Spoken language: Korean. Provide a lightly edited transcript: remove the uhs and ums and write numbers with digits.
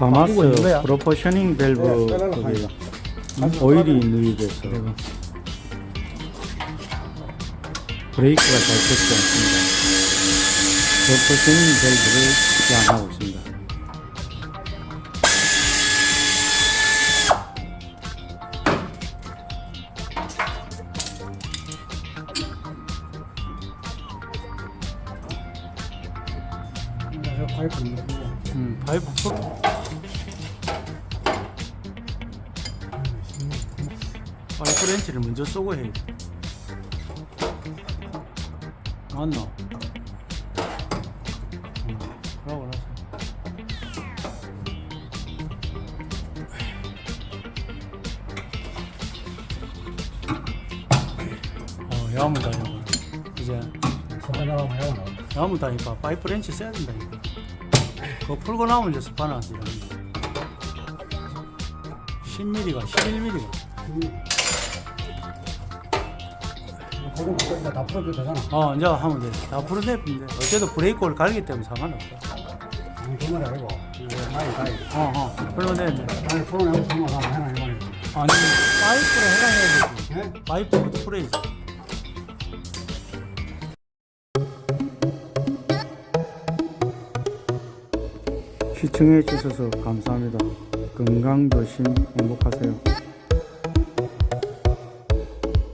바마스 프로포셔닝 밸브 거기 오일이 누이돼서 브레이크가 잘 되지 않습니다. 프로포셔닝 밸브를 교환하고 있습니다. 파이프 파이프 렌치를 먼저 쏘고 해. 맞나? 그러고 나서 야무다니까 이제 야무다니까 파이프 렌치 써야 된다니까. 그거 풀고 나오면 이제 스파나 10mm가 11mm가 그거 다 풀어도 되잖아. 이제 하면 돼. 다 풀어내는데 어째도 브레이크를 갈기 때문에 상관없어. 그 말이 아니고 가위 풀어내는데 아니 풀어내고 정말 하나 이거는 아니 파이프로 해야 되지. 네? 파이프부터 풀어야지. 시청해 주셔서 감사합니다. 건강 조심 행복하세요.